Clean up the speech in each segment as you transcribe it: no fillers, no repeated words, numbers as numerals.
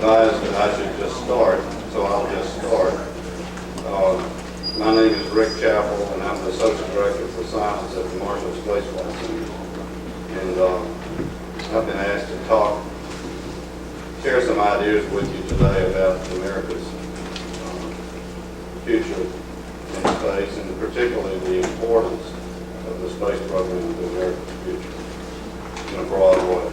advised that I should just start, so I'll just start. My name is Rick Chappell, and I'm the Associate Director for Science at the Marshall Space Flight Center. And I've been asked to share some ideas with you today about America's future in space, and particularly the importance of the space program to America's future in a broad way.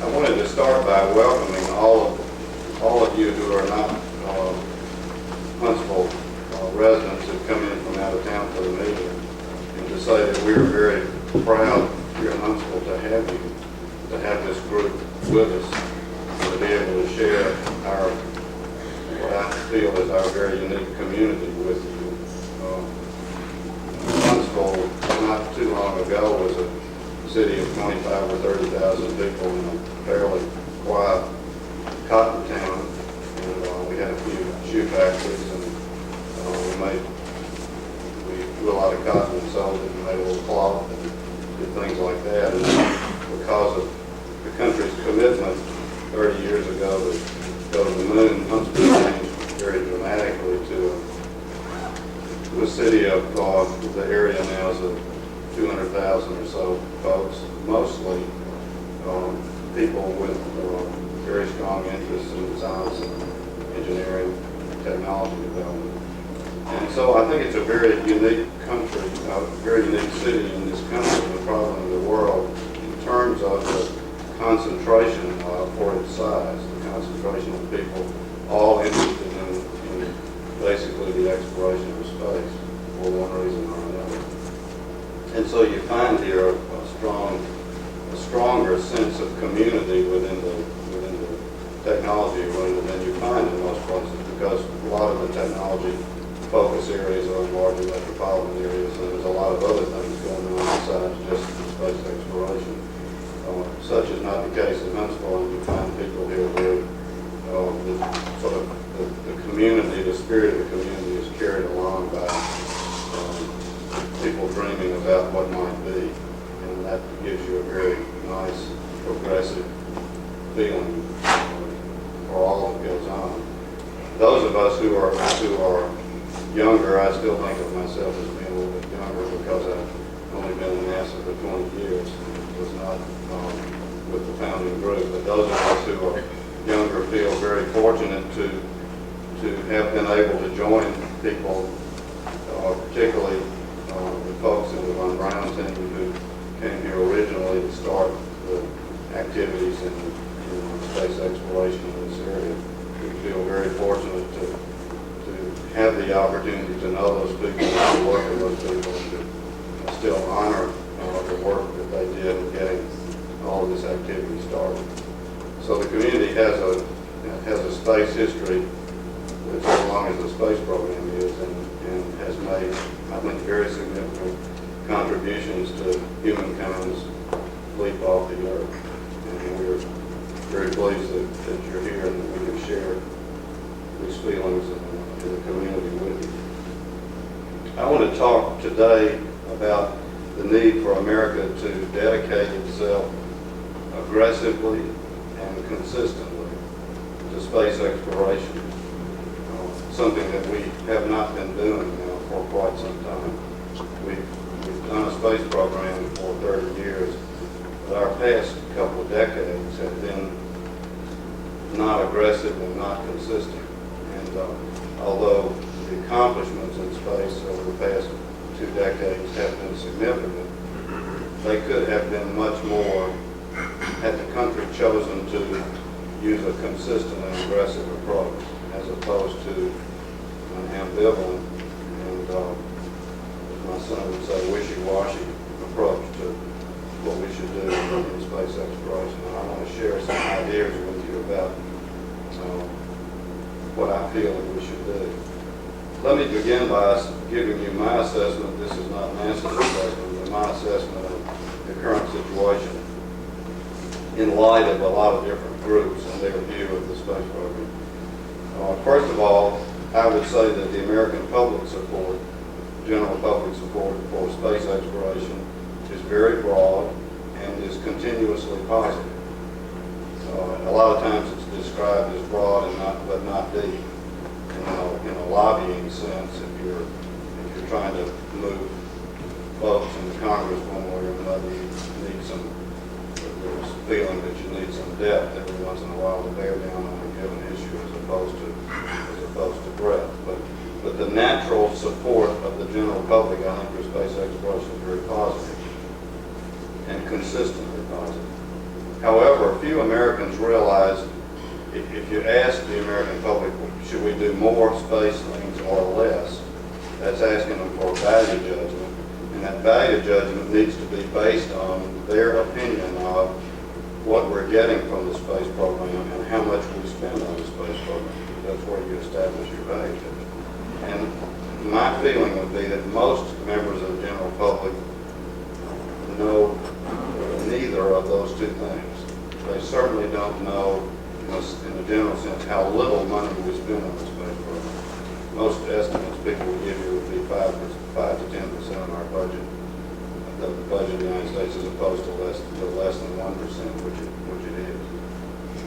I wanted to start by welcoming all of you who are not Huntsville residents who come in from out of town for the meeting, and to say that we are very proud here in Huntsville to have you, to have this group with us, to be able to share what I feel is our very unique community with you. Huntsville, not too long ago, was a city of 25 or 30,000 people in a fairly quiet cotton town, and we had a few shoe factories, and we grew a lot of cotton and sold it and made a little cloth and did things like that. And because of the country's commitment 30 years ago to go to the moon, Huntsville changed very dramatically to a city of the area now is of 200,000 or so folks, mostly people with very strong interests in science and engineering and technology development. And so I think it's a very unique country, a very unique city in this country, and probably in the world, in terms of the concentration for its size, the concentration of people all interested in basically the exploration of space for one reason or another. And so you find here a stronger sense of community within the technology arena than you find in most places, because a lot of the technology focus areas are in larger metropolitan areas, and there's a lot of other things going on besides just space exploration. Such is not the case in Huntsville, and you find people here where the community, the spirit of the community is carried along by people dreaming about what might be, and that gives you a very nice, progressive feeling for all that goes on. Those of us who are younger, I still think of myself as being a little bit younger because I've only been in NASA for 20 years. It was not with the founding group, but those of us who are younger feel very fortunate to have been able to join people, particularly the folks in the Von Braun team who came here originally to start the activities in space exploration in this area. We feel very fortunate to have the opportunity to know those people, to work with those people, and to still honor the work that they did in getting all of this activity started. So the community has a space history as long as the space program is, and has made, I think, very significant contributions to humankind's leap off the earth. And we're very pleased that you're here and that we can share these feelings in the community with you. I want to talk today about the need for America to dedicate itself aggressively and consistently to space exploration, something that we have not been doing now for quite some time. We've done a space program for 30 years, but our past couple of decades have been not aggressive and not consistent. And although the accomplishments in space over the past 2 decades have been significant, they could have been much more had the country chosen to use a consistent and aggressive approach as opposed to an ambivalent and, as my son would say, wishy-washy approach to what we should do in space exploration. And I want to share some ideas with you about what I feel that we should do. Let me begin by giving you my assessment. This is not NASA's assessment, but my assessment of the current situation in light of a lot of different groups and their view of the space program. First of all, I would say that the American public support, general public support for space exploration is very broad and is continuously positive. A lot of times it's described as broad and but not deep. In a lobbying sense, if you're trying to move votes in Congress one way or another, you need there's a feeling that you need some depth every once in a while to bear down on a given issue as opposed to breadth. But the natural support of the general public, I think, for space exploration is very positive and consistently positive. However, few Americans realize if you ask the American public, should we do more space things or less, that's asking them for a value judgment. And that value judgment needs to be based on their opinion of what we're getting from the space program and how much we spend on the space program. That's where you establish your value judgment. And my feeling would be that most members of the general public know neither of those two things. They certainly don't know, in the general sense, how little money we spend on the space program. Most estimates people will give you would be 5 to 10% of our budget, the budget of the United States, as opposed to less than 1%, which it is.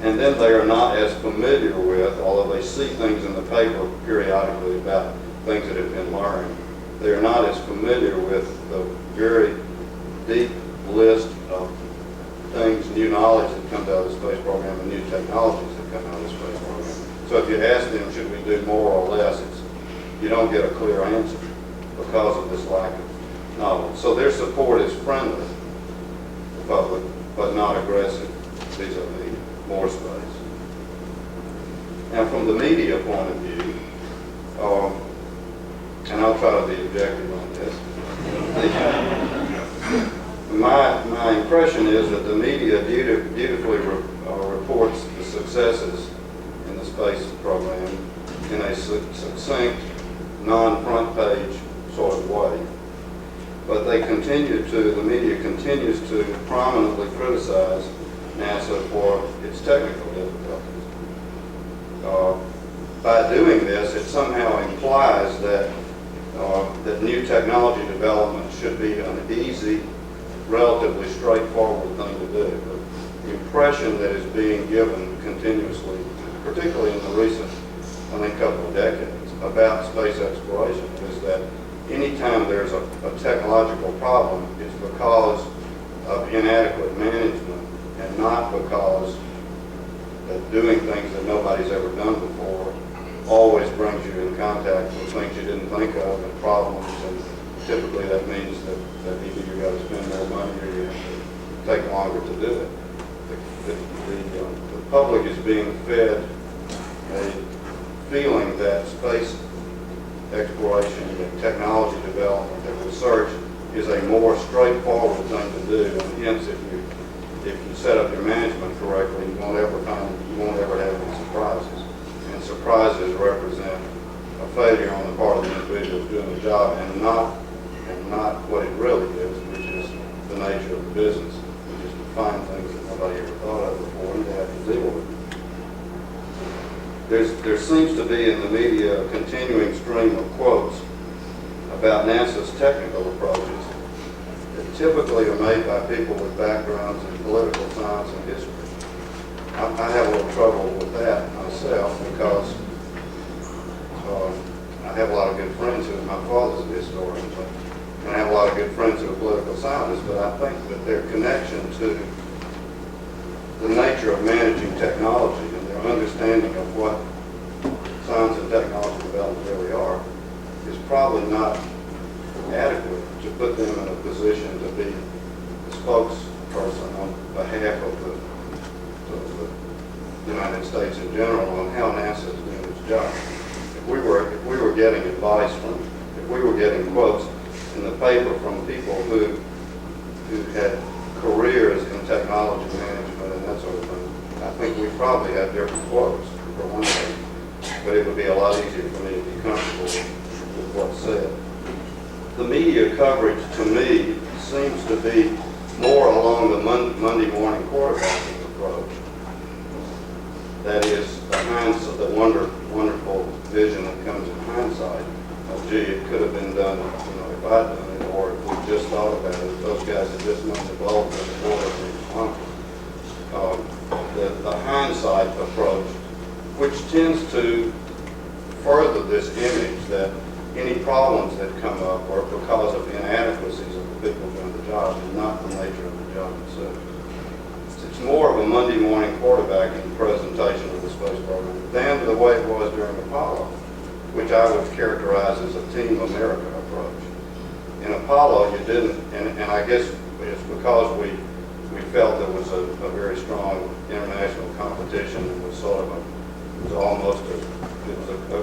And then they are not as familiar with, although they see things in the paper periodically about things that have been learned, they are not as familiar with the very deep list of things, new knowledge that comes out of the space program and new technologies that come out of the space program. So if you ask them, should we do more or less, you don't get a clear answer because of this lack of knowledge. So their support is friendly, the public, but not aggressive vis-a-vis more space. Now from the media point of view, and I'll try to be objective on this, my impression is that the media beautifully reports the successes in the space program in a succinct, non-front page sort of way. But the media continues to prominently criticize NASA for its technical difficulties. By doing this, it somehow implies that new technology development should be an easy, relatively straightforward thing to do. But the impression that is being given continuously, particularly in the recent, I think, couple of decades, about space exploration is that anytime there's a technological problem, it's because of inadequate management and not because that doing things that nobody's ever done before always brings you in contact with things you didn't think of and problems, and typically that means that either you got to spend more money or you have to take longer to do it. The public is being fed a feeling that space exploration and technology development and research is a more straightforward thing to do, and hence if you set up your management correctly, you won't ever have any surprises. And surprises represent a failure on the part of the individuals doing the job, and not what it really is, which is the nature of the business, which is to find things that nobody ever thought of before and they have to deal with. There seems to be in the media a continuing stream of quotes about NASA's technical approaches that typically are made by people with backgrounds in political science and history. I have a little trouble with that myself because I have a lot of good friends who, my father's a historian, and I have a lot of good friends who are political scientists, but I think that their connection to the nature of managing technology and their understanding of what science and technology development really are is probably not adequate to put them in a position to be the spokesperson on behalf of the United States in general on how NASA is doing its job. If we were getting advice if we were getting quotes in the paper from people who had careers in technology management and that sort of thing, I think we probably have different quotes for one thing. But it would be a lot easier for me to be comfortable with what's said. The media coverage, to me, seems to be more along the Monday morning quarterbacking approach. That is, the wonderful vision that comes in hindsight. Oh, gee, it could have been done, if I'd done it, or if we just thought about it, if those guys had just known the bulk of the water and the tends to further this image that any problems that come up are because of inadequacies of the people doing the job and not the nature of the job itself. It's more of a Monday morning quarterbacking presentation of the space program than the way it was during Apollo, which I would characterize as a Team America approach. In Apollo, you didn't, and I guess it's because we felt there was a very strong international competition. It was sort of it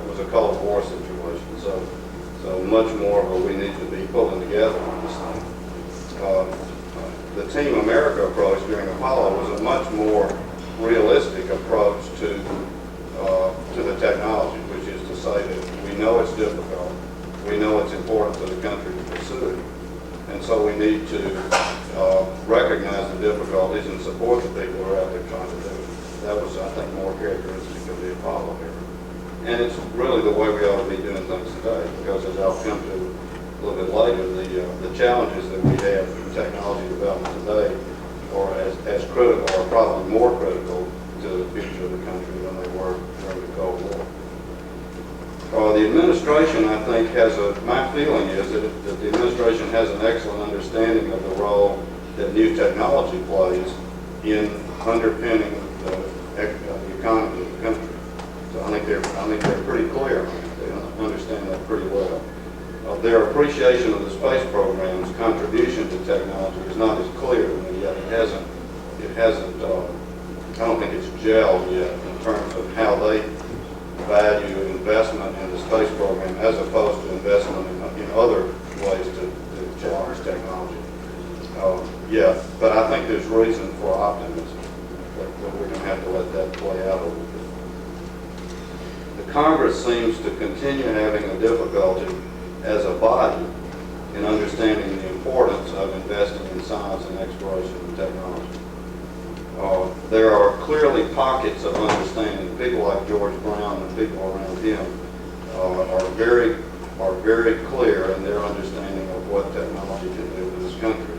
was a Cold War situation. So much more of a we need to be pulling together on this thing. The Team America approach during Apollo was a much more realistic approach to the technology, which is to say that we know it's difficult, we know it's important to the country to pursue it, and so we need to recognize the difficulties and support the people who are out there trying to do it. That was, I think, more characteristic of the Apollo era. And it's really the way we ought to be doing things today, because as I'll come to a little bit later, the challenges that we have in technology development today are as critical, or probably more critical to the future of the country than they were during the Cold War. The administration, I think, my feeling is that the administration has an excellent understanding of the role that new technology plays in underpinning the economy of the country. So I think they're pretty clear on it. They understand that pretty well. Their appreciation of the space program's contribution to technology is not as clear to me yet. It hasn't. I don't think it's gelled yet in terms of how they value investment in the space program as opposed to investment in other ways to challenge technology. But I think there's reason for optimism, but we're going to have to let that play out a little bit. The Congress seems to continue having a difficulty as a body in understanding the importance of investing in science and exploration and technology. There are clearly pockets of understanding. People like George Brown and people around him are very clear in their understanding of what technology can do in this country.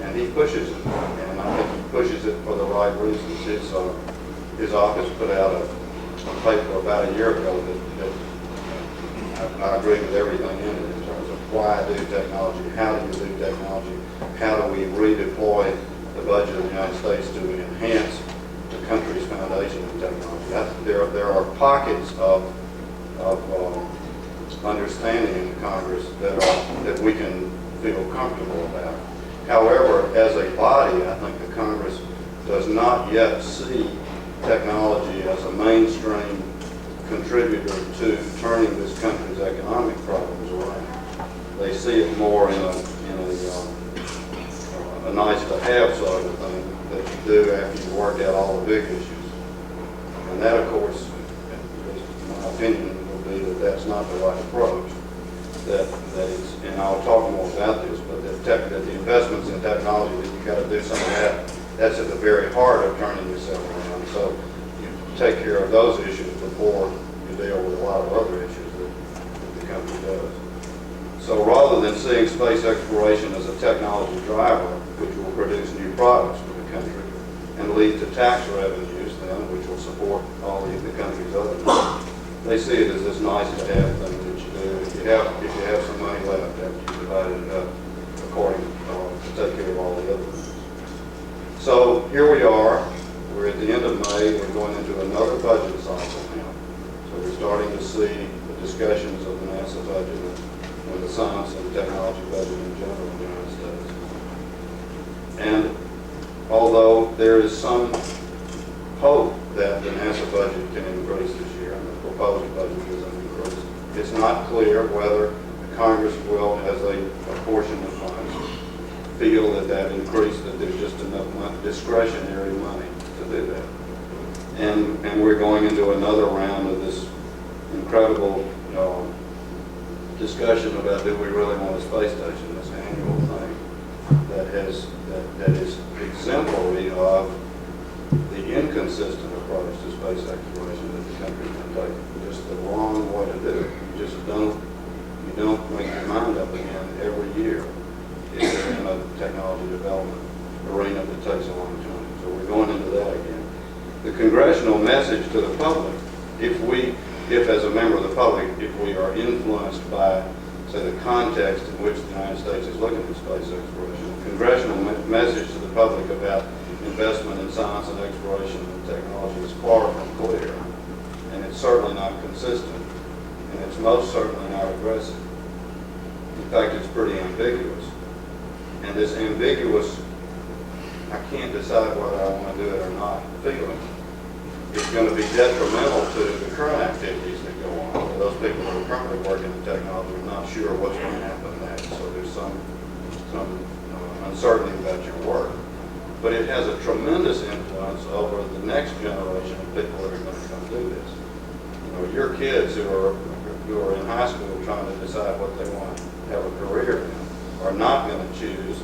And he pushes it, and I think he pushes it for the right reasons. His office put out a paper about a year ago that I agree with everything in it in terms of why do technology, how do you do technology, how do we redeploy the budget of the United States to enhance the country's foundation in technology. There are pockets of understanding in Congress that we can feel comfortable about. However, as a body, I think the Congress does not yet see technology as a mainstream contributor to turning this country's economic problems around. They see it more in a nice to have sort of thing that you do after you work out all the big issues. And that, of course, in my opinion, will be that that's not the right approach. That is, and I'll talk more about this, but that the investments in technology, that you've got to do some of that, that's at the very heart of turning yourself around. So you take care of those issues before you deal with a lot of other issues that the company does. So rather than seeing space exploration as a technology driver, which will produce new products for the country and lead to tax revenues then, which will support all the country's other needs, they see it as this nice to have thing that you do. If you have some money left after you divide it up according to take care of all the other things. So here we are. We're at the end of May. We're going into another budget cycle now. So we're starting to see the discussions of the NASA budget and the science and technology budget in general in the United States. And although there is some hope that the NASA budget can increase this year, and the proposed budget is an increase, it's not clear whether the Congress will, as they apportion the funds, feel that increase, that there's just enough discretionary money to do that. And we're going into another round of this incredible discussion about do we really want a space station, this annual thing that is exemplary of the inconsistent approach to space exploration that the country can take. Just the wrong way to do it. You don't make your mind up again every year if you're in a technology development arena that takes a long time. So we're going into that again. The congressional message to the public if as a member of the public, if we are influenced by, say, the context in which the United States is looking at space exploration, the congressional message to the public about investment in science and exploration and technology is far from clear, and it's certainly not consistent, and it's most certainly not aggressive. In fact, it's pretty ambiguous. And this ambiguous, I can't decide whether I want to do it or not, feeling is going to be detrimental to the current activities that go on. Those people who are currently working in technology are not sure what's going to happen next, so there's some uncertainty about your work. But it has a tremendous influence over the next generation of people that are going to come do this. You know, your kids who are in high school trying to decide what they want to have a career in are not going to choose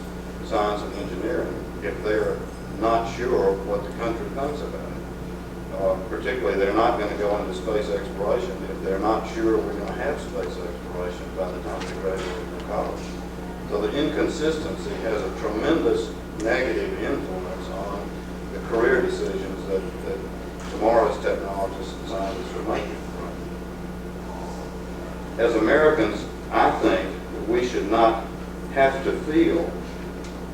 science and engineering if they're not sure what the country thinks about it. Particularly, they're not going to go into space exploration if they're not sure we're going to have space exploration by the time they graduate from college. So the inconsistency has a tremendous negative influence on the career decisions that tomorrow's technologists and scientists are making. As Americans, I think that we should not have to feel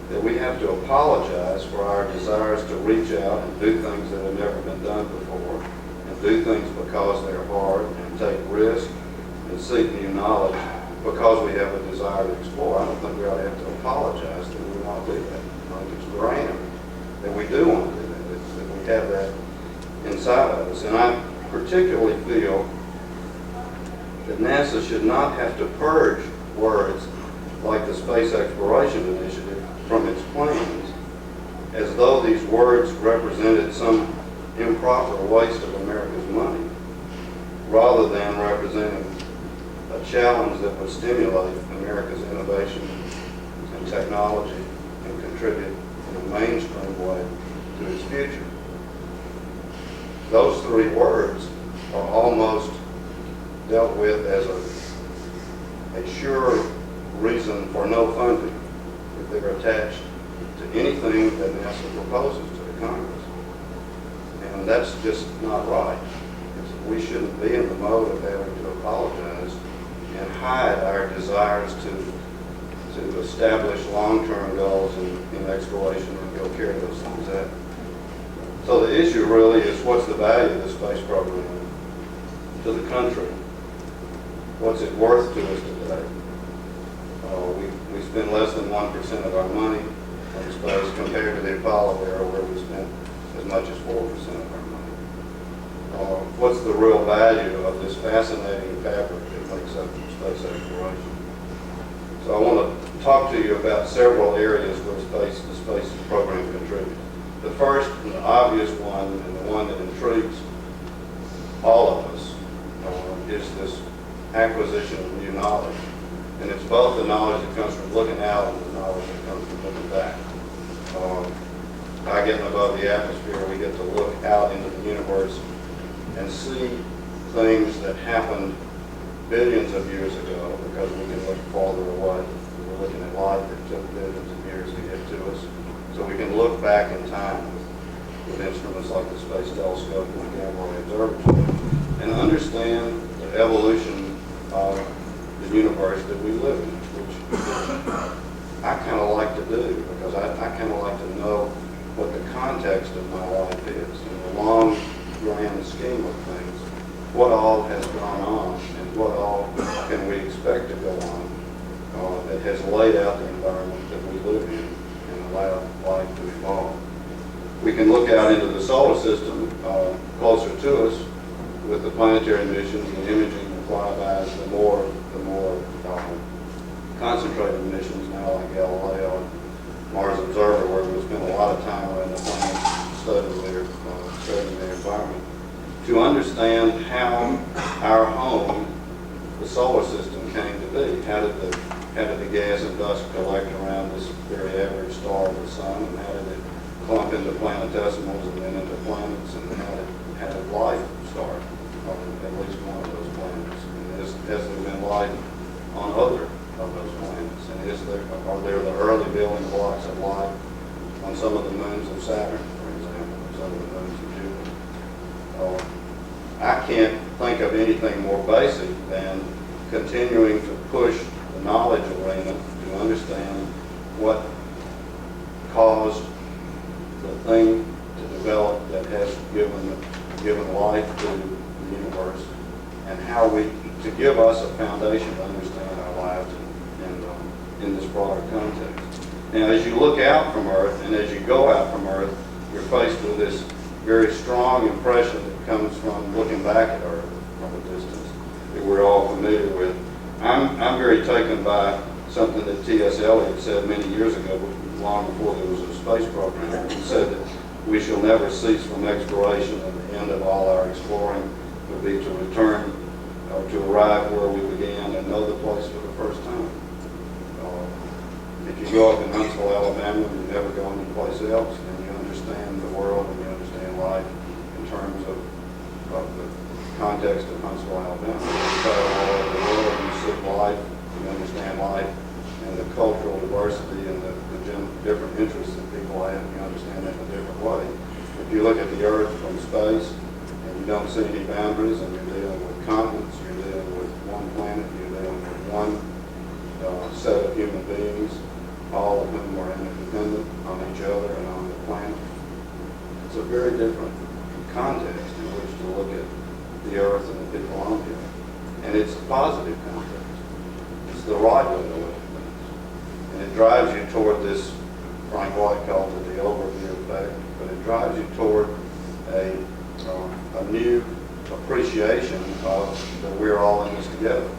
that we have to apologize for our desires to reach out and do things that have never been done before, and do things because they're hard, and take risks, and seek new knowledge because we have a desire to explore. I don't think we ought to have to apologize that we want to do that. I think it's grand that we do want to do that, that we have that inside of us. And I particularly feel that NASA should not have to purge words like the Space Exploration Initiative from its plans, as though these words represented some improper waste of America's money, rather than representing a challenge that would stimulate America's innovation and technology and contribute in a mainstream way to its future. Those three words are almost dealt with as a sure reason for no funding if they're attached to anything that NASA proposes to the Congress. And that's just not right. We shouldn't be in the mode of having to apologize and hide our desires to establish long-term goals in exploration and go carry those things out. So the issue really is, what's the value of the space program to the country? What's it worth to us today? We spend less than 1% of our money on space compared to the Apollo era, where we spent as much as 4% of our money. What's the real value of this fascinating fabric that makes up space exploration? So I want to talk to you about several areas where the space program contributes. The first and the obvious one, and the one that intrigues all of us, is this acquisition of new knowledge. And it's both the knowledge that comes from looking out and the knowledge that comes from looking back. By getting above the atmosphere, we get to look out into the universe and see things that happened billions of years ago, because we can look farther away. We're looking at light that took billions of years to get to us. So we can look back in time with instruments like the Space Telescope and the Gamma Observatory and understand the evolution of the universe that we live in, which I kind of like to do, because I kind of like to know what the context of my life is, in the long, grand scheme of things, what all has gone on and what all can we expect to go on that has laid out the environment that we live in and allowed life to evolve. We can look out into the solar system closer to us with the planetary missions and imaging and flybys, the more concentrated missions now, like Galileo and Mars Observer, where we spend a lot of time around the planet studying their environment, to understand how our home, the solar system, came to be. How did the gas and dust collect around this very average star of the sun, and how did it clump into planetesimals and then into planets, and how did life start on at least one of those planets? And has there been life on other of those planets? And are there the early building blocks of life on some of the moons of Saturn, for example, or some of the moons of Jupiter? I can't think of anything more basic than continuing to push the knowledge arena to understand what caused the thing to develop that has given life to the universe, and how to give us a foundation to understand our lives in this broader context. Now, as you look out from Earth, and as you go out from Earth, you're faced with this very strong impression that comes from looking back at Earth from a distance that we're all familiar with. I'm very taken by something that T.S. Eliot said many years ago, long before there was a space program. He said that we shall never cease from exploration, and the end of all our exploring will be to return or to arrive where we began and know the place for the first time. If you go up in Huntsville, Alabama, and you never go anyplace else, then you understand the world and you understand life in terms of the context of Huntsville, Alabama. You travel all over the world, you see life, you understand life, and the cultural diversity and the different interests that people have, you understand that in a different way. If you look at the Earth from space, and you don't see any boundaries, and you're dealing with continents, you're dealing with one planet, you're dealing with one set of human beings, all of whom are interdependent on each other and on the planet. It's a very different context in which to look at the Earth and the people on the Earth. And it's a positive context. It's the right way to look at things. And it drives you toward this, Frank White calls it the overview effect, but it drives you toward a new appreciation of that we're all in this together,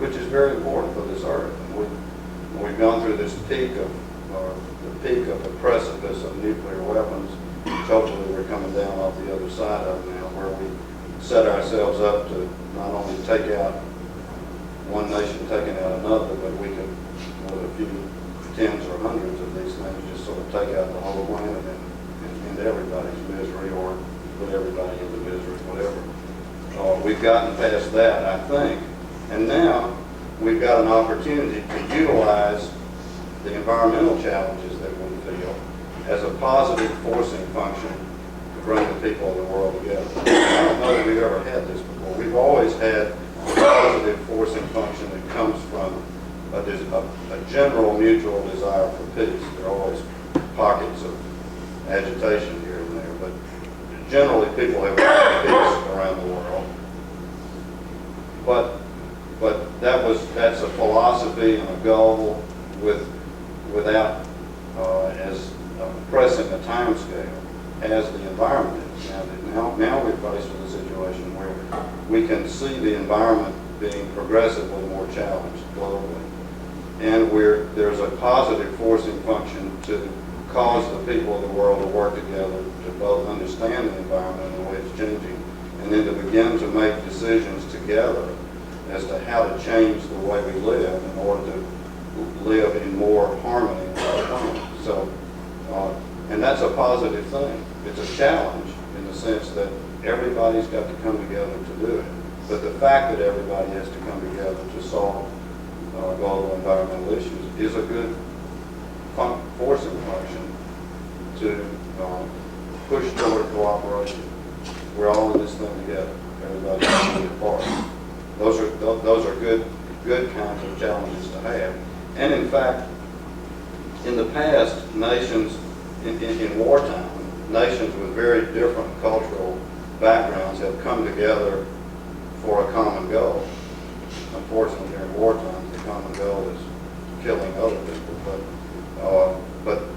which is very important for this Earth. And we've gone through this peak of the precipice of nuclear weapons, which hopefully we're coming down off the other side of now, where we set ourselves up to not only take out one nation taking out another, but we could, with a few tens or hundreds of these things, just sort of take out the whole planet and end everybody's misery, or put everybody into misery, whatever. We've gotten past that, I think, and now we've got an opportunity to utilize the environmental challenges that we feel as a positive forcing function to bring the people of the world together. I don't know that we've ever had this before. We've always had a positive forcing function that comes from a general mutual desire for peace. There are always pockets of agitation here and there, but generally people have peace around the world. But that's a philosophy and a goal without as pressing a time scale as the environment is. Now we're faced with a situation where we can see the environment being progressively more challenged globally. And there's a positive forcing function to cause the people of the world to work together to both understand the environment and the way it's changing, and then to begin to make decisions together as to how to change the way we live in order to live in more harmony with our planet. So, and that's a positive thing. It's a challenge in the sense that everybody's got to come together to do it. But the fact that everybody has to come together to solve global environmental issues is a good forcing function to push toward cooperation. We're all in this thing together. Everybody's got to be a part. Those are good kinds of challenges to have. And in fact, in the past, nations in wartime, nations with very different cultural backgrounds have come together for a common goal. Unfortunately, during wartime, the common goal is killing other people.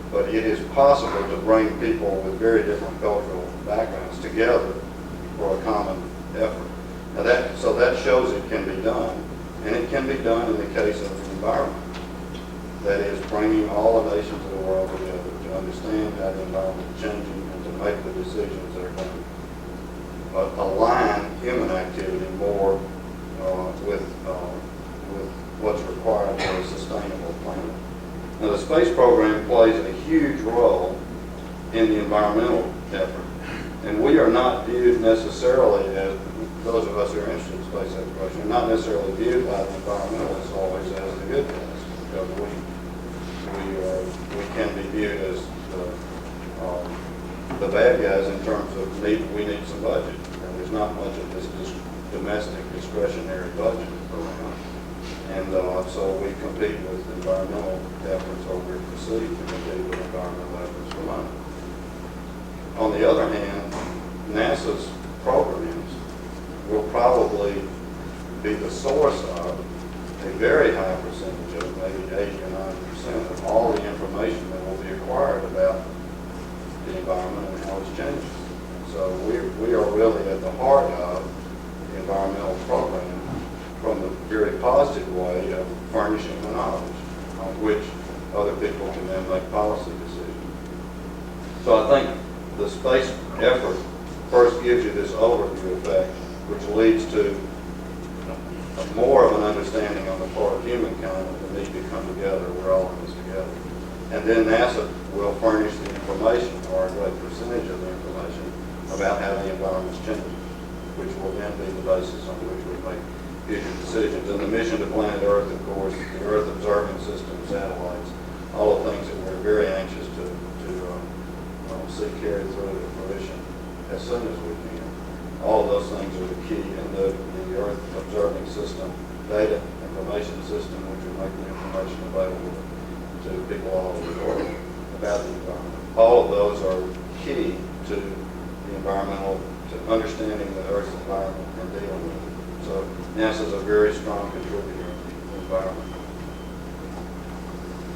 But it is possible to bring people with very different cultural backgrounds together for a common effort. Now that shows it can be done, and it can be done in the case of the environment. That is, bringing all the nations of the world together to understand how the environment is changing and to make the decisions that are going to align human activity more with what's required for a sustainable planet. Now, the space program plays a huge role in the environmental effort, and we are not viewed necessarily as, those of us who are interested in space exploration, are not necessarily viewed by the environmentalists always as the good guys, because we can be viewed as the bad guys in terms of we need some budget, and there's not much of this domestic discretionary budget around. And so we compete with environmental efforts, or we're perceived to compete with environmental efforts for money. On the other hand, NASA's programs will probably be the source of a very high percentage of, maybe 80 or 90% of all the information that will be acquired about the environment and how it's changing. So we are really at the heart of the environmental program from the very positive way of furnishing the knowledge on which other people can then make policy decisions. So I think the space effort first gives you this overview effect, which leads to more of an understanding on the part of humankind of the need to come together. We're all in this together. And then NASA will furnish the information, or a great percentage of the information, about how the environment's changing, which will then be the basis on which we make future decisions. And the mission to planet Earth, of course, the Earth observing system, satellites, all the things that we're very anxious to see carried through to fruition as soon as we can. All of those things are the key, and the Earth observing system, data information system, which will make the information available to people all over the world about the environment. All of those are key to the environmental, to understanding the Earth's environment and dealing with it. So NASA is a very strong contributor to the environment.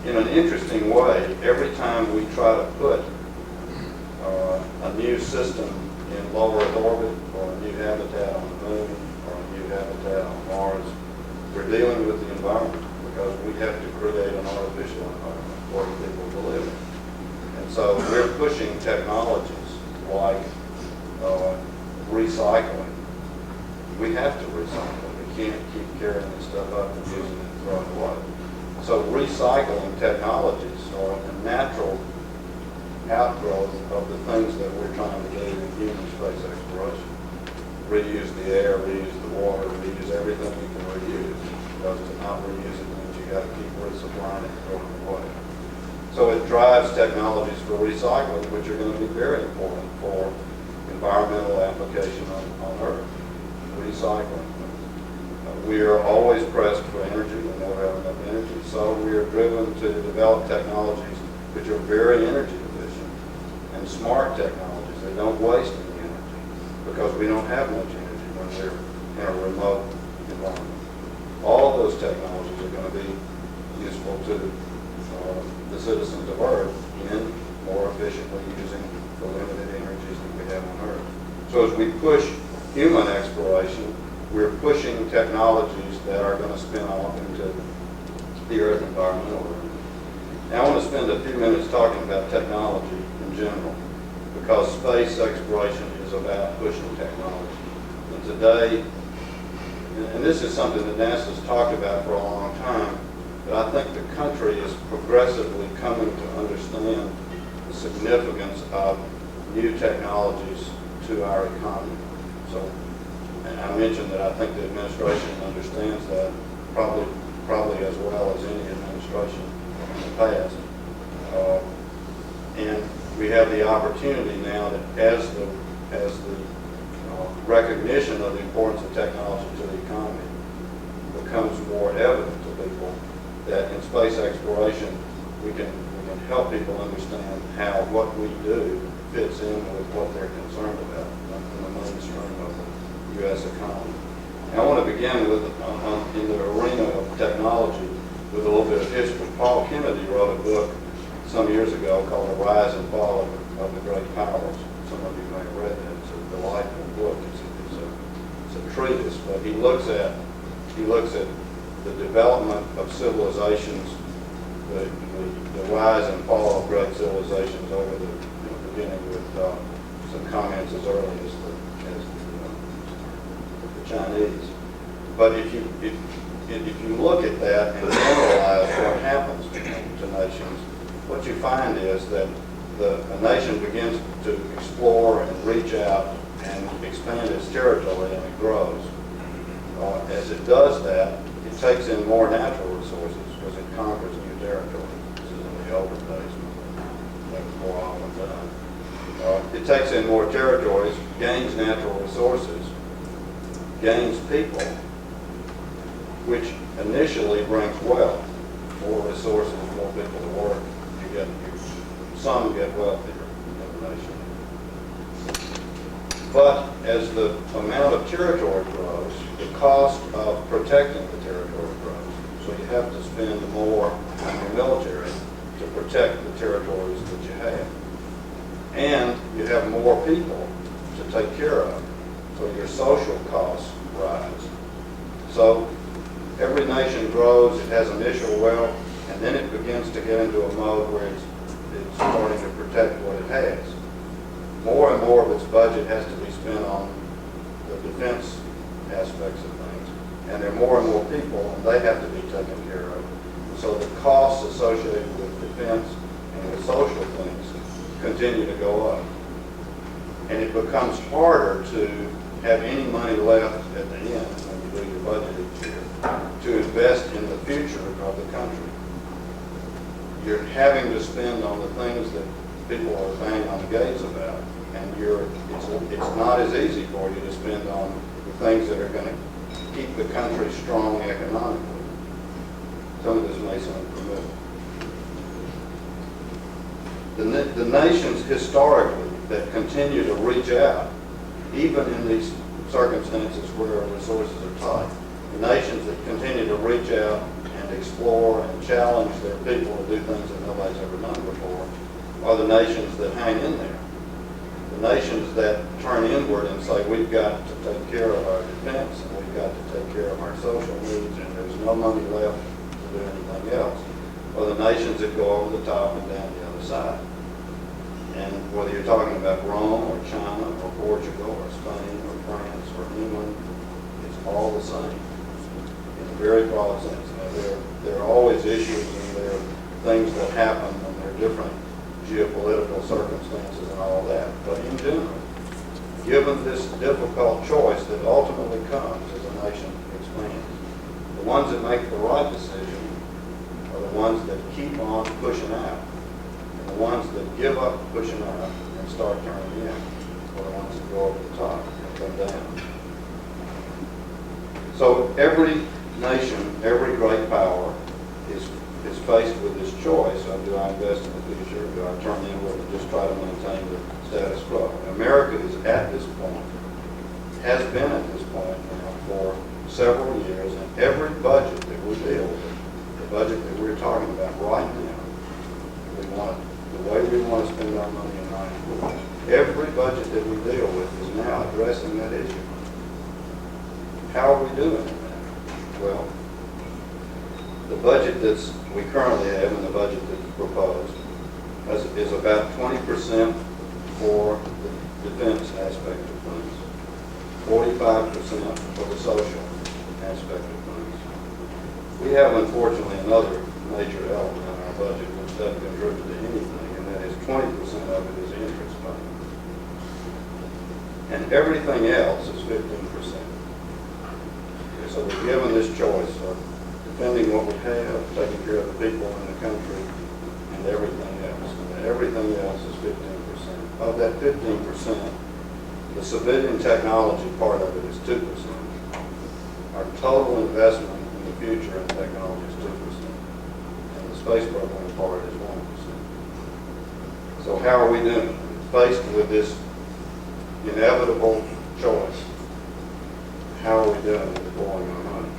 In an interesting way, every time we try to put a new system in low Earth orbit, or a new habitat on the moon, or a new habitat on Mars, we're dealing with the environment, because we have to create an artificial environment for people to live in. And so we're pushing technologies like recycling. We have to recycle. We can't keep carrying this stuff up and using it and throwing it away. So recycling technologies are a natural outgrowth of the things that we're trying to do in human space exploration. Reuse the air, reuse the water, reuse everything we can reuse. Because to not reuse it means you got to keep resupplying it and throwing it away. So it drives technologies for recycling, which are going to be very important for environmental application on Earth. Recycling. We are always pressed for energy. We never have enough energy. So we are driven to develop technologies which are very energy efficient and smart technologies. They don't waste any energy, because we don't have much energy when we're in a remote environment. All of those technologies are going to be useful to the citizens of Earth in more efficiently using the limited energies that we have on Earth. So as we push human exploration, we're pushing technologies that are going to spin off into the Earth environmental arena. Now I want to spend a few minutes talking about technology in general, because space exploration is about pushing technology. And today, and this is something that NASA's talked about for a long time, but I think the country is progressively coming to understand the significance of new technologies to our economy. So, and I mentioned that I think the administration understands that probably as well as any administration in the past. And we have the opportunity now that as the recognition of the importance of technology to the economy becomes more evident to people, that in space exploration we can help people understand how what we do fits in with what they're concerned about in the mainstream of the U.S. economy. And I want to begin with, in the arena of technology, with a little bit of history. Paul Kennedy wrote a book some years ago called The Rise and Fall of the Great Powers. Some of you may have read that. It's a delightful book. It's a treatise, but he looks at the development of civilizations, the rise and fall of great civilizations over the beginning with some comments as early as the Chinese. But if you look at that and generalize what happens to nations, what you find is that a nation begins to explore and reach out and expand its territory, and it grows. As it does that, it takes in more natural resources because it conquers new territory. This is in the older days when that was more often done. It takes in more territories, gains natural resources, gains people, which initially brings wealth. More resources, more people to work, some get wealthier in the nation. But as the amount of territory grows, the cost of protecting the territory grows. So you have to spend more on your military to protect the territories that you have. And you have more people to take care of. So your social costs rise. So every nation grows, it has initial wealth, and then it begins to get into a mode where it's starting to protect what it has. More and more of its budget has to be spent on the defense aspects of things. And there are more and more people, and they have to be taken care of. And so the costs associated with defense and with social things continue to go up. And it becomes harder to have any money left at the end when you do your budget each year to invest in the future of the country. You're having to spend on the things that people are banging on the gates about, and it's not as easy for you to spend on the things that are going to keep the country strong economically. Some of this may sound familiar. The nations historically that continue to reach out, even in these circumstances where resources are tight, the nations that continue to reach out and explore and challenge their people to do things that nobody's ever done before are the nations that hang in there. The nations that turn inward and say, we've got to take care of our defense and we've got to take care of our social needs and there's no money left to do anything else, are the nations that go over the top and down the other side. And whether you're talking about Rome or China or Portugal or Spain or France or England, it's all the same in a very broad sense. There are always issues and there are things that happen and there are different geopolitical circumstances and all that. But in general, given this difficult choice that ultimately comes as a nation expands, the ones that make the right decision are the ones that keep on pushing out. And the ones that give up pushing out and start turning in are the ones that go over the top and come down. So every nation, every great power is faced with this choice of do I invest in the future, do I turn inward and just try to maintain the status quo. America is at this point, has been at this point now for several years, and every budget that we deal with, the budget that we're talking about right now, the way we want to spend our money in 94, every budget that we deal with is now addressing that issue. How are we doing in that? Well, the budget that we currently have and the budget that's proposed is about 20% for the defense aspect of things, 45% for the social aspect of things. We have, unfortunately, another major element in our budget which doesn't contribute to anything, and that is 20% of it is interest money. And everything else is 15%. So we're given this choice of defending what we have, taking care of the people in the country, and everything else. And everything else is 15%. Of that 15%, the civilian technology part of it is 2%. Our total investment in the future in technology is 2%. And the space program part is 1%. So how are we doing? Faced with this inevitable choice, how are we doing with deploying our money?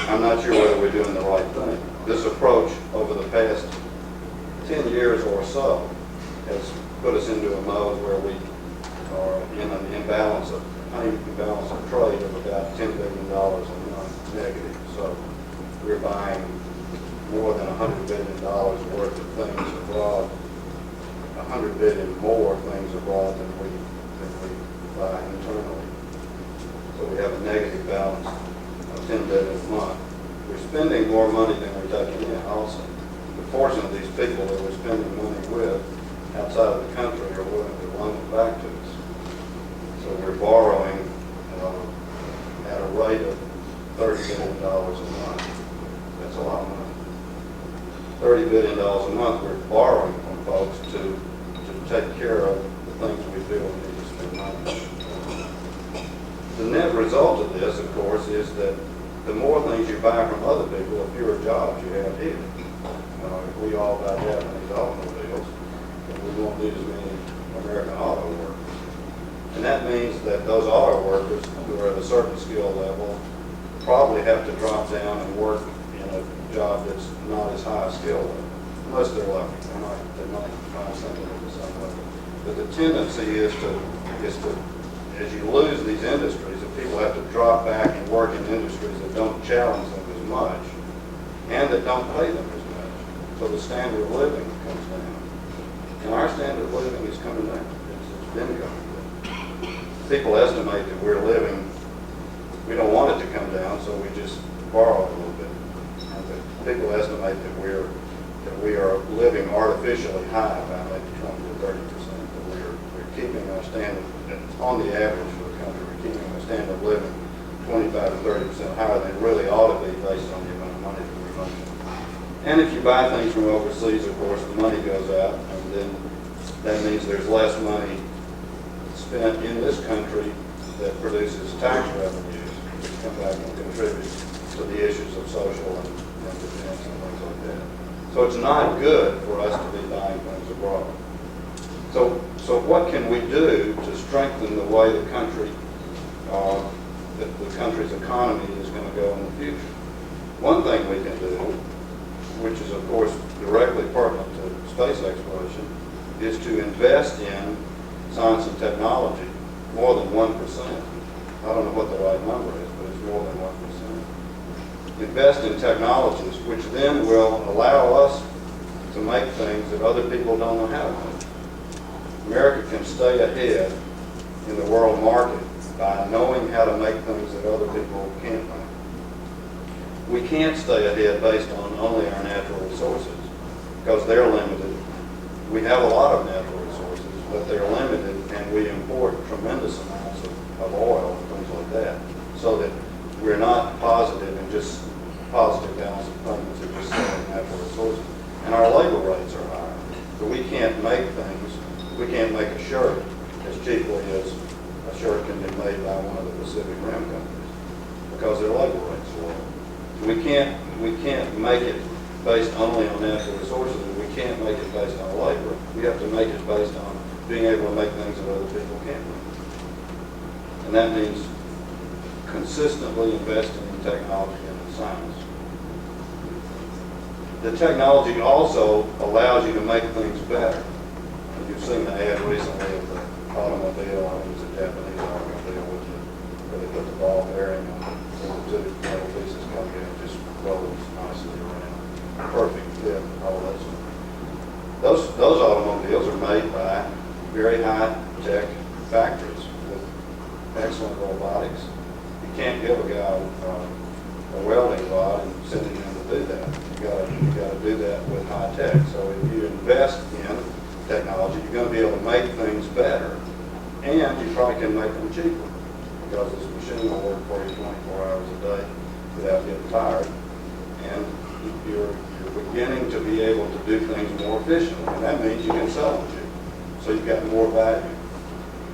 I'm not sure whether we're doing the right thing. This approach over the past 10 years or so has put us into a mode where we are in an imbalance of trade of about $10 billion a month negative. So we're buying more than $100 billion worth of things abroad, 100 billion more things abroad than we buy internally. So we have a negative balance of $10 billion a month. We're spending more money than we're taking in also. Unfortunately, these people that we're spending money with outside of the country are willing to loan it back to us. So we're borrowing at a rate of $30 billion a month. That's a lot of money. $30 billion a month we're borrowing from folks to take care of the things we feel we need to spend money on. The net result of this, of course, is that the more things you buy from other people, the fewer jobs you have here. If we all buy Japanese automobiles, then we won't need as many American auto workers. And that means that those auto workers who are at a certain skill level probably have to drop down and work in a job that's not as high a skill level, unless they're lucky. They might find something at the same level. But the tendency is to, as you lose these industries, if people have to drop back and work in industries that don't challenge them as much and that don't pay them as much, so the standard of living comes down. And our standard of living is coming down. It's been going down. People estimate that we're living, we don't want it to come down, so we just borrow a little bit. And people estimate that we are living artificially high by maybe 20 to 30%. That we're keeping our standard, on the average for the country, we're keeping our standard of living 25 to 30% higher than it really ought to be based on the amount of money that we're making. And if you buy things from overseas, of course, the money goes out, and then that means there's less money spent in this country that produces tax revenues, which come back and contribute to the issues of social and defense and things like that. So it's not good for us to be buying things abroad. So what can we do to strengthen the way the country, the country's economy is going to go in the future? One thing we can do, which is of course directly pertinent to space exploration, is to invest in science and technology more than 1%. I don't know what the right number is, but it's more than 1%. Invest in technologies which then will allow us to make things that other people don't know how to make. America can stay ahead in the world market by knowing how to make things that other people can't make. We can't stay ahead based on only our natural resources because they're limited. We have a lot of natural resources, but they're limited, and we import tremendous amounts of oil and things like that, so that we're not positive and just positive balance of payments are just selling natural resources. And our labor rates are higher. So we can't make things, we can't make a shirt as cheaply as a shirt can be made by one of the Pacific Rim companies because their labor rates are low. So we can't make it based only on natural resources, and we can't make it based on labor. We have to make it based on being able to make things that other people can't make. And that means consistently investing in technology and in science. The technology also allows you to make things better. You've seen the ad recently of the automobile, I think it was a Japanese automobile, where they put the ball bearing on the two metal pieces come in and just rolls nicely around. Perfect fit, all that stuff. Those automobiles are made by very high-tech factories with excellent robotics. You can't give a guy a welding rod and send him in to do that. You got to do that with high tech. So if you invest in technology, you're going to be able to make things better, and you probably can make them cheaper because this machine will work for you 24 hours a day without getting tired, and you're beginning to be able to do things more efficiently, and that means you can sell them cheaper. So you've got more value.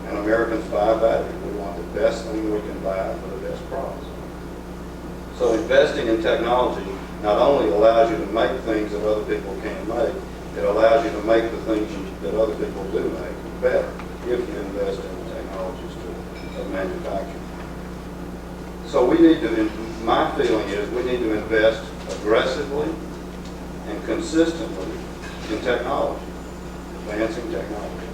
And Americans buy value. We want the best thing we can buy for the best price. So investing in technology not only allows you to make things that other people can't make, it allows you to make the things that other people do make better if you invest in the technologies of manufacturing. So we need to, my feeling is we need to invest aggressively and consistently in technology, advancing technology.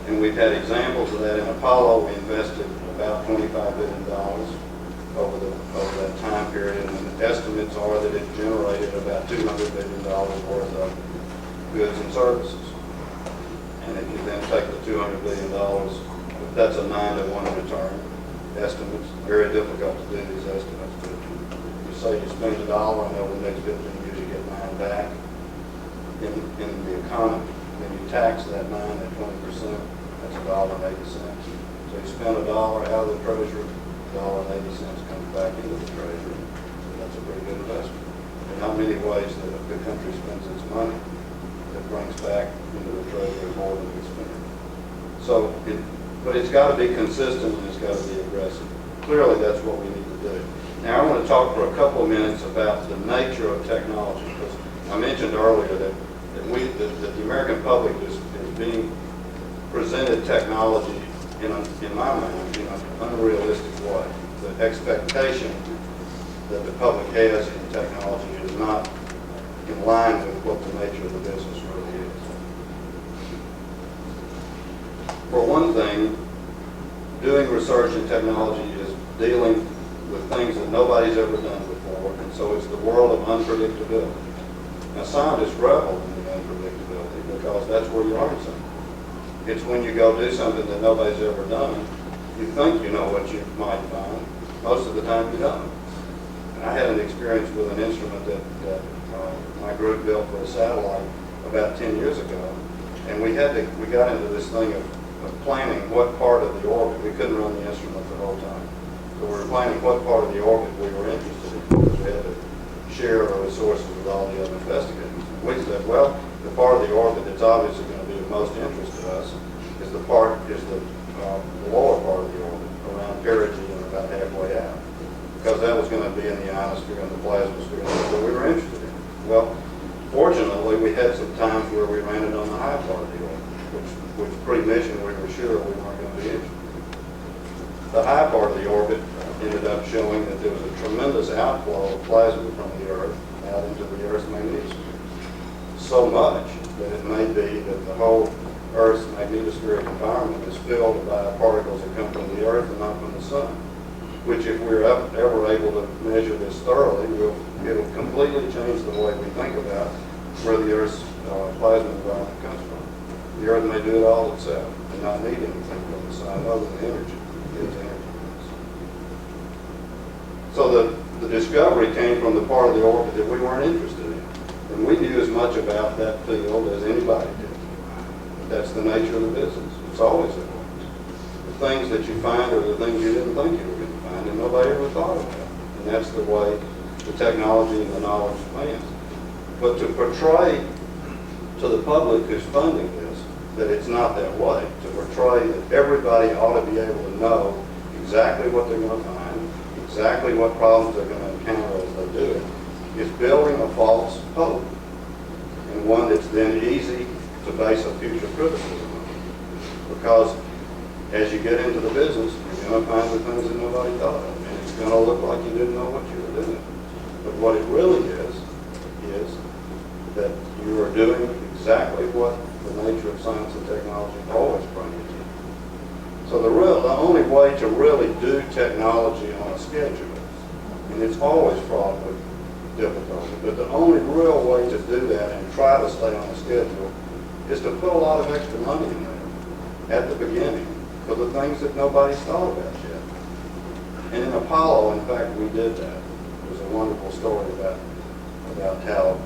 And we've had examples of that. In Apollo, we invested about $25 billion over that time period, and the estimates are that it generated about $200 billion worth of goods and services. And if you then take the $200 billion, that's a 9-to-1 return estimates. Very difficult to do these estimates, but you say you spend $1 and over the next 15 years you get 9 back in the economy. Then you tax that 9 at 20%, that's $1.80. So you spend $1 out of the treasury, $1.80 comes back into the treasury. So that's a pretty good investment. There are not many ways that a good country spends its money that brings back into the treasury more than we spend. So, but it's got to be consistent and it's got to be aggressive. Clearly, that's what we need to do. Now, I want to talk for a couple of minutes about the nature of technology, because I mentioned earlier that the American public is being presented technology in my mind in an unrealistic way. The expectation that the public has in technology is not in line with what the nature of the business really is. For one thing, doing research in technology is dealing with things that nobody's ever done before, and so it's the world of unpredictability. Now, scientists revel in the unpredictability because that's where you learn something. It's when you go do something that nobody's ever done, you think you know what you might find. Most of the time you don't. And I had an experience with an instrument that my group built for a satellite about 10 years ago, and we got into this thing of planning what part of the orbit. We couldn't run the instrument the whole time. So we were planning what part of the orbit we were interested in, because we had to share our resources with all the other investigators. We said, well, the part of the orbit that's obviously going to be of most interest to us is the lower part of the orbit, around perigee and about halfway out, because that was going to be in the ionosphere and the plasmasphere that we were interested in. Well, fortunately, we had some times where we ran it on the high part of the orbit, which pre-mission we were sure we weren't going to be interested in. The high part of the orbit ended up showing that there was a tremendous outflow of plasma from the Earth out into the Earth's magnetosphere. So much that it may be that the whole Earth's magnetospheric environment is filled by particles that come from the Earth and not from the Sun, which if we're ever able to measure this thoroughly, it'll completely change the way we think about where the Earth's plasma environment comes from. The Earth may do it all itself and not need anything from the Sun other than energy. It's energy. So the discovery came from the part of the orbit that we weren't interested in. And we knew as much about that field as anybody did. That's the nature of the business. It's always that way. The things that you find are the things you didn't think you were going to find and nobody ever thought about. And that's the way the technology and the knowledge advance. But to portray to the public who's funding this that it's not that way, to portray that everybody ought to be able to know exactly what they're going to find, exactly what problems they're going to encounter as they do it, is building a false hope, and one that's then easy to base a future criticism on. Because as you get into the business, you're going to find the things that nobody thought of, and it's going to look like you didn't know what you were doing. But what it really is that you are doing exactly what the nature of science and technology always bring you to. So the only way to really do technology on a schedule, and it's always fraught with difficulty, but the only real way to do that and try to stay on a schedule is to put a lot of extra money in there at the beginning for the things that nobody's thought about yet. And in Apollo, in fact, we did that. There's a wonderful story about how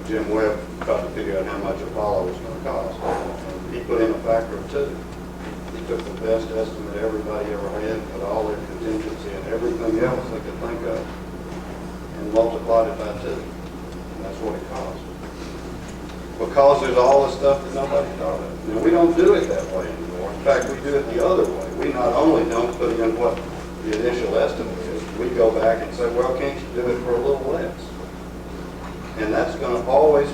Jim Webb tried to figure out how much Apollo was going to cost. And he put in a factor of 2. He took the best estimate everybody ever had, put all their contingency and everything else they could think of, and multiplied it by 2. And that's what it cost. Because there's all the stuff that nobody thought of. Now, we don't do it that way anymore. In fact, we do it the other way. We not only don't put in what the initial estimate is, we go back and say, well, can't you do it for a little less? And that's going to always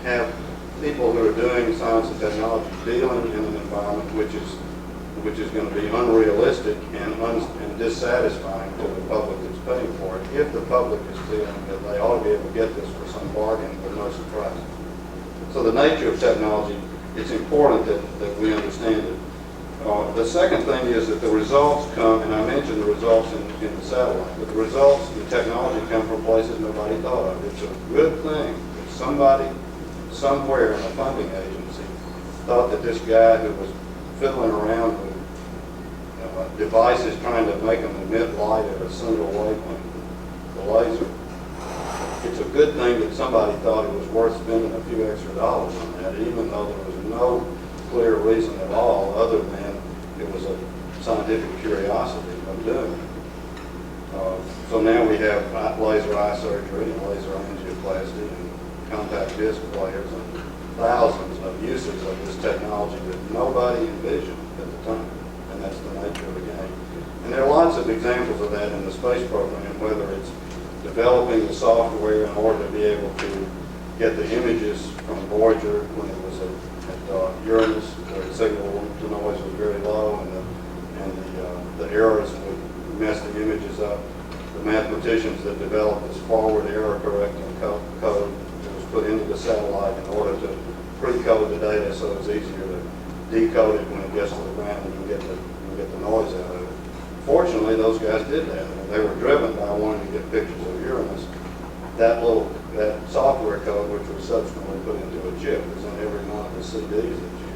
have people who are doing science and technology dealing in an environment which is going to be unrealistic and dissatisfying to the public that's paying for it, if the public is feeling that they ought to be able to get this for some bargain with no surprise. So the nature of technology, it's important that we understand it. The second thing is that the results come, and I mentioned the results in the satellite, but the results in technology come from places nobody thought of. It's a good thing that somebody somewhere in a funding agency thought that this guy who was fiddling around with devices trying to make them emit light at a single wavelength, the laser. It's a good thing that somebody thought it was worth spending a few extra dollars on that, even though there was no clear reason at all other than it was a scientific curiosity of doing it. So now we have laser eye surgery and laser angioplasty compact disc players, and thousands of uses of this technology that nobody envisioned at the time, and that's the nature of the game. And there are lots of examples of that in the space program, whether it's developing the software in order to be able to get the images from Voyager when it was at Uranus, where the signal to noise was very low, and the errors would mess the images up. The mathematicians that developed this forward error correcting code that was put into the satellite in order to pre-code the data so it's easier to decode it when it gets to the ground and you get the noise out of it. Fortunately, those guys did that. And they were driven by wanting to get pictures of Uranus. That software code, which was subsequently put into a chip, is in every one of the CDs that you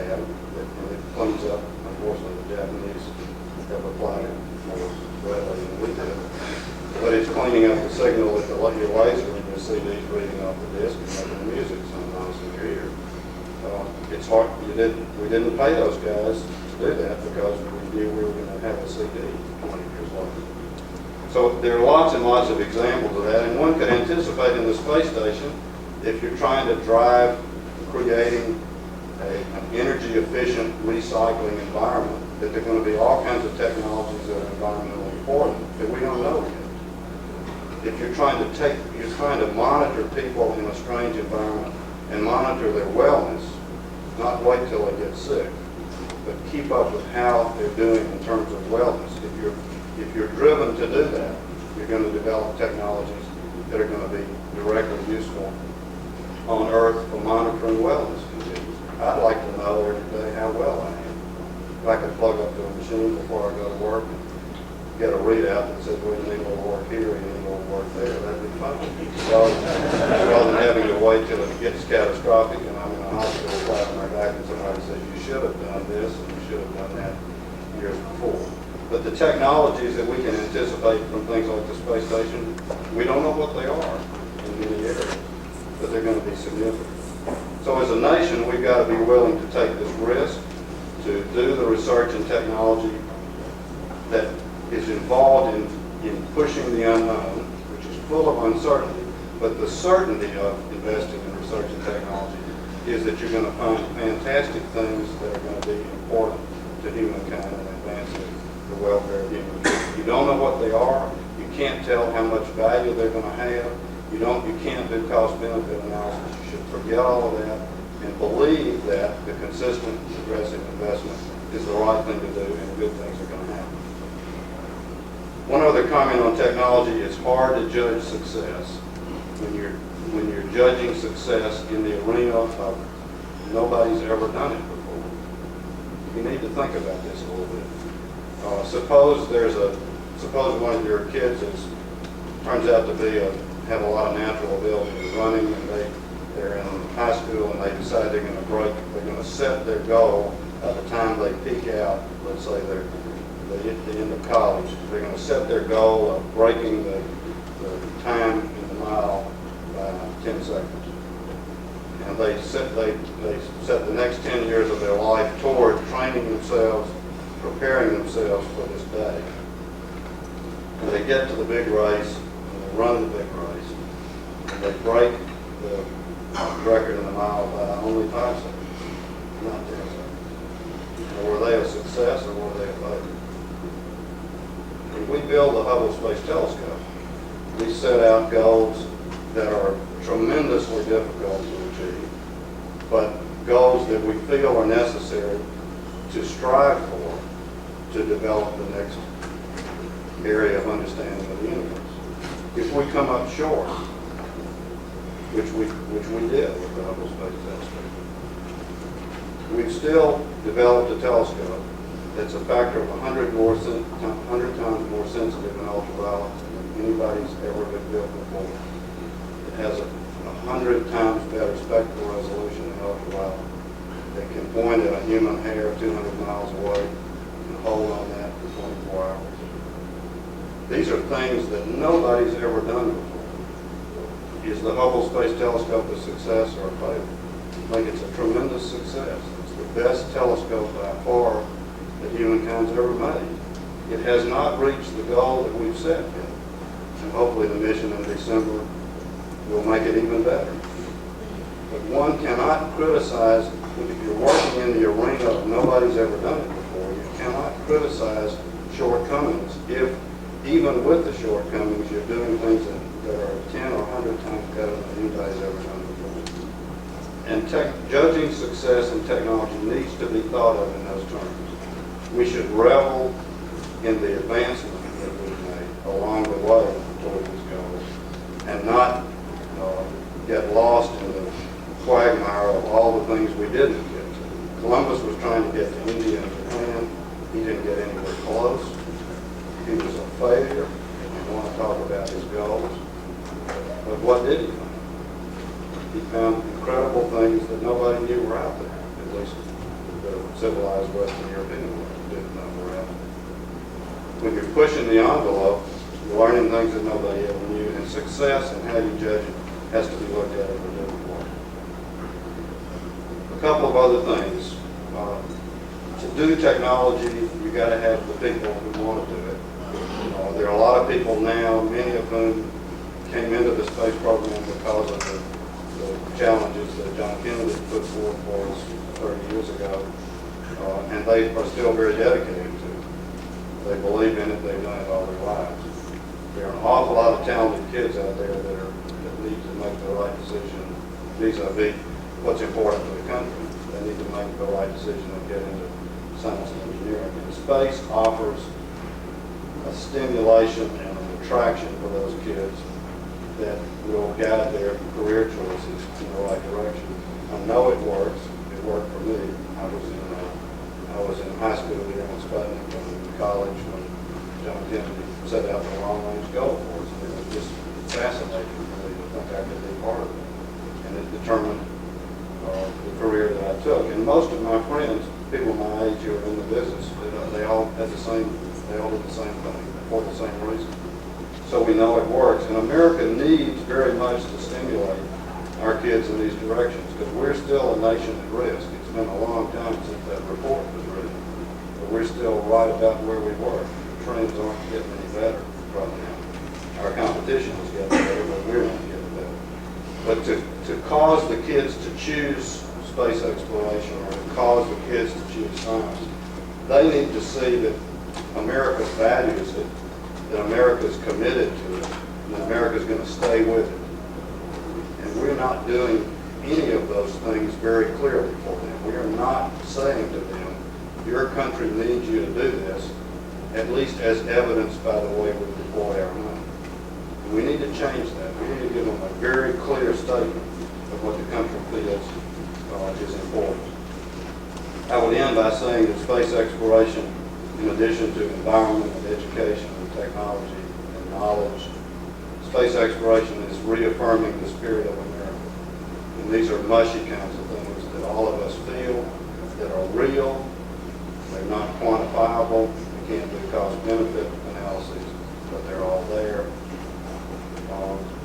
have, and it cleans up. Unfortunately, the Japanese have applied it more readily than we did. But it's cleaning up the signal that your laser in your CD's reading off the disc and making the music sound nice in your ear. It's hard. We didn't pay those guys to do that because we knew we were going to have a CD 20 years later. So there are lots and lots of examples of that, and one could anticipate in the space station, if you're trying to drive creating an energy-efficient recycling environment, that there are going to be all kinds of technologies that are environmentally important that we don't know yet. If you're trying to monitor people in a strange environment and monitor their wellness, not wait till they get sick, but keep up with how they're doing in terms of wellness. If you're driven to do that, you're going to develop technologies that are going to be directly useful on Earth for monitoring wellness conditions. I'd like to know every day how well I am. If I could plug up to a machine before I go to work and get a readout that says, well, you need a little work here, you need a little work there, that'd be fun. Rather than having to wait till it gets catastrophic and I'm in a hospital flat on my back and somebody says, you should have done this and you should have done that years before. But the technologies that we can anticipate from things like the space station, we don't know what they are in many areas, but they're going to be significant. So as a nation, we've got to be willing to take this risk, to do the research and technology that is involved in pushing the unknown, which is full of uncertainty, but the certainty of investing in research and technology is that you're going to find fantastic things that are going to be important to humankind and advancing the welfare of humans. You don't know what they are. You can't tell how much value they're going to have. You can't do cost-benefit analysis. You should forget all of that and believe that the consistent, progressive investment is the right thing to do and good things are going to happen. One other comment on technology: it's hard to judge success when you're judging success in the arena of nobody's ever done it before. You need to think about this a little bit. Suppose one of your kids turns out to have a lot of natural ability running, and they're in high school and they decide they're going to set their goal by the time they peak out. Let's say they hit the end of college. They're going to set their goal of breaking the time in the mile by 10 seconds. And they set the next 10 years of their life toward training themselves, preparing themselves for this day. And they get to the big race, and they run the big race, and they break the record in the mile by only 5 seconds, not 10 seconds. Now, were they a success or were they a failure? When we build the Hubble Space Telescope, we set out goals that are tremendously difficult to achieve, but goals that we feel are necessary to strive for to develop the next area of understanding of the universe. If we come up short, which we did with the Hubble Space Telescope, we've still developed a telescope that's a factor of 100 times more sensitive in ultraviolet than anybody's ever been built before. It has a 100 times better spectral resolution in ultraviolet. That can point at a human hair 200 miles away and hold on that for 24 hours. These are things that nobody's ever done before. Is the Hubble Space Telescope a success or a failure? I think it's a tremendous success. It's the best telescope by far that humankind's ever made. It has not reached the goal that we've set yet. And hopefully the mission in December we'll make it even better. But one cannot criticize, if you're working in the arena of nobody's ever done it before, you cannot criticize shortcomings if, even with the shortcomings, you're doing things that are 10 or 100 times better than anybody's ever done before. And judging success in technology needs to be thought of in those terms. We should revel in the advancement that we've made along the way toward these goals, and not get lost in the quagmire of all the things we didn't get to. Columbus was trying to get to India and Japan. He didn't get anywhere close. He was a failure, if you want to talk about his goals. But what did he find? He found incredible things that nobody knew were out there, at least the civilized Western European world didn't know were out there. When you're pushing the envelope, you're learning things that nobody ever knew, and success and how you judge it has to be looked at in a different way. A couple of other things. To do technology, you got to have the people who want to do it. There are a lot of people now, many of whom came into the space program because of the challenges that John Kennedy put forth for us 30 years ago, and they are still very dedicated to it. They believe in it, they've done it all their lives. There are an awful lot of talented kids out there that need to make the right decision vis-a-vis what's important to the country. They need to make the right decision and get into science and engineering. And space offers a stimulation and an attraction for those kids that will guide their career choices in the right direction. I know it works. It worked for me. I was in high school here in Sputnik and in college when John Kennedy set out the long-range goal for us. And it was just fascinating for me to think I could be part of it. And it determined the career that I took. And most of my friends, people my age who are in the business, they all did the same thing for the same reason. So we know it works. And America needs very much to stimulate our kids in these directions, because we're still a nation at risk. It's been a long time since that report was written, but we're still right about where we were. The trends aren't getting any better right now. Our competition is getting better, but we're not getting better. But to cause the kids to choose space exploration, or to cause the kids to choose science, they need to see that America values it, that America is committed to it, and that America is going to stay with it. And we're not doing any of those things very clearly for them. We are not saying to them, your country needs you to do this, at least as evidenced by the way we deploy our money. And we need to change that. We need to give them a very clear statement of what the country feels is important. I would end by saying that space exploration, in addition to environment and education and technology and knowledge, space exploration is reaffirming the spirit of America. And these are mushy kinds of things that all of us feel, that are real, they're not quantifiable, we can't do cost-benefit analysis, but they're all there.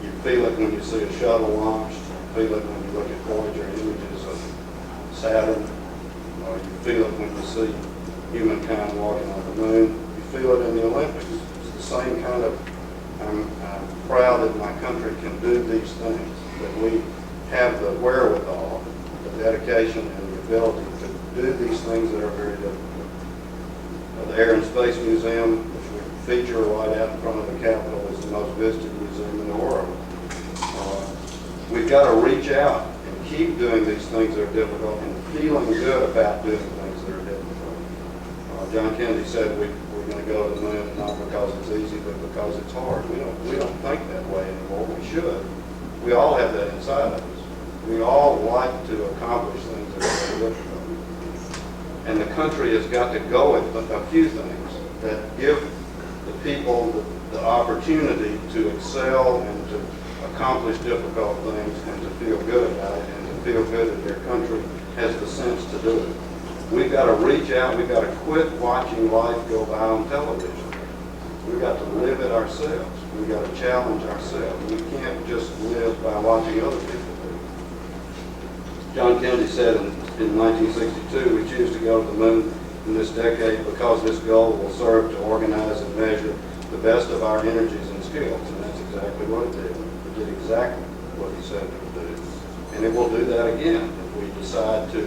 You feel it when you see a shuttle launched, you feel it when you look at Voyager images of Saturn, you feel it when you see humankind walking on the moon, you feel it in the Olympics. It's the same kind of, I'm proud that my country can do these things, that we have the wherewithal, the dedication, and the ability to do these things that are very difficult. The Air and Space Museum, which we feature right out in front of the Capitol, is the most visited museum in the world. We've got to reach out and keep doing these things that are difficult and feeling good about doing things that are difficult. John Kennedy said we're going to go to the moon not because it's easy, but because it's hard. We don't think that way anymore. We should. We all have that inside of us. We all like to accomplish things that are very difficult. And the country has got to go with a few things that give the people the opportunity to excel and to accomplish difficult things and to feel good about it and to feel good that their country has the sense to do it. We've got to reach out. We've got to quit watching life go by on television. We've got to live it ourselves. We've got to challenge ourselves. We can't just live by watching other people do it. John Kennedy said in 1962, we choose to go to the moon in this decade because this goal will serve to organize and measure the best of our energies and skills. And that's exactly what it did. It did exactly what he said it would do. And it will do that again if we decide to,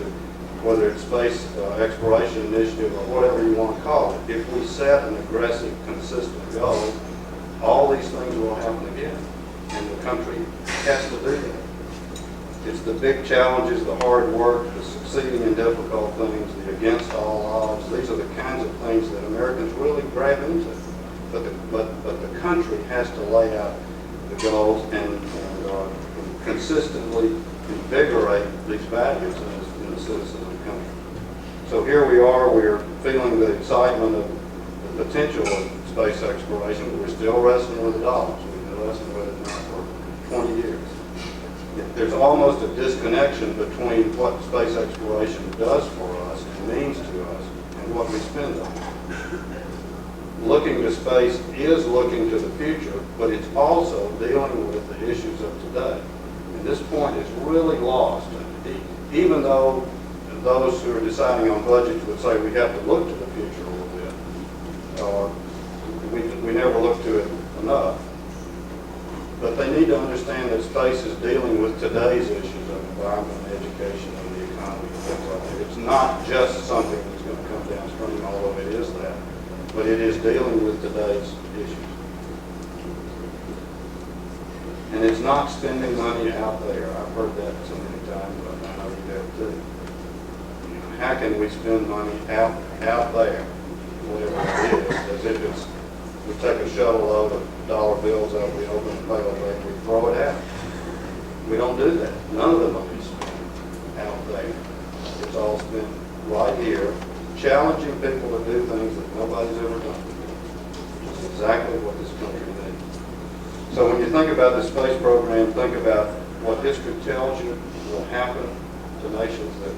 whether it's space exploration initiative or whatever you want to call it. If we set an aggressive, consistent goal, all these things will happen again. And the country has to do that. It's the big challenges, the hard work, the succeeding in difficult things, the against all odds. These are the kinds of things that Americans really grab into. But the country has to lay out the goals and consistently invigorate these values in the citizens of the country. So here we are, we're feeling the excitement of the potential of space exploration, but we're still wrestling with the dollars. We've been wrestling with it now for 20 years. There's almost a disconnection between what space exploration does for us and means to us and what we spend on it. Looking to space is looking to the future, but it's also dealing with the issues of today. And this point is really lost. Even though those who are deciding on budgets would say we have to look to the future a little bit, we never look to it enough. But they need to understand that space is dealing with today's issues of environment, education, and the economy, and things like that. It's not just something that's going to come downstream, although it is that, but it is dealing with today's issues. And it's not spending money out there. I've heard that so many times, but I know you have too. How can we spend money out there, whatever it is, as if it's, we take a shuttle load of dollar bills out, we open the pail and we throw it out. We don't do that. None of the money is spent out there. It's all spent right here, challenging people to do things that nobody's ever done before, which is exactly what this country needs. So when you think about the space program, think about what history tells you will happen to nations that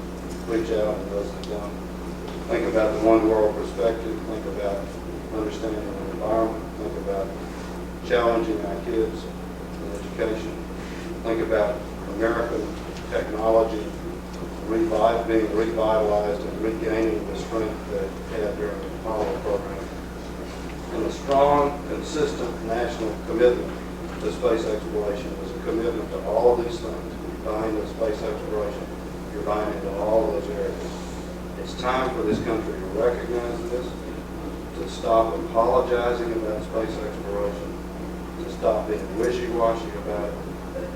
reach out and those that don't. Think about the one world perspective. Think about understanding the environment. Think about challenging our kids in education. Think about American technology being revitalized and regaining the strength that it had during the Apollo program. And a strong, consistent national commitment to space exploration is a commitment to all of these things. You're buying into space exploration. You're buying into all of those areas. It's time for this country to recognize this, to stop apologizing about space exploration, to stop being wishy-washy about it,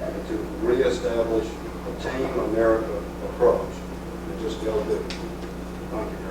and to reestablish a Team America approach and just go do it. Thank you.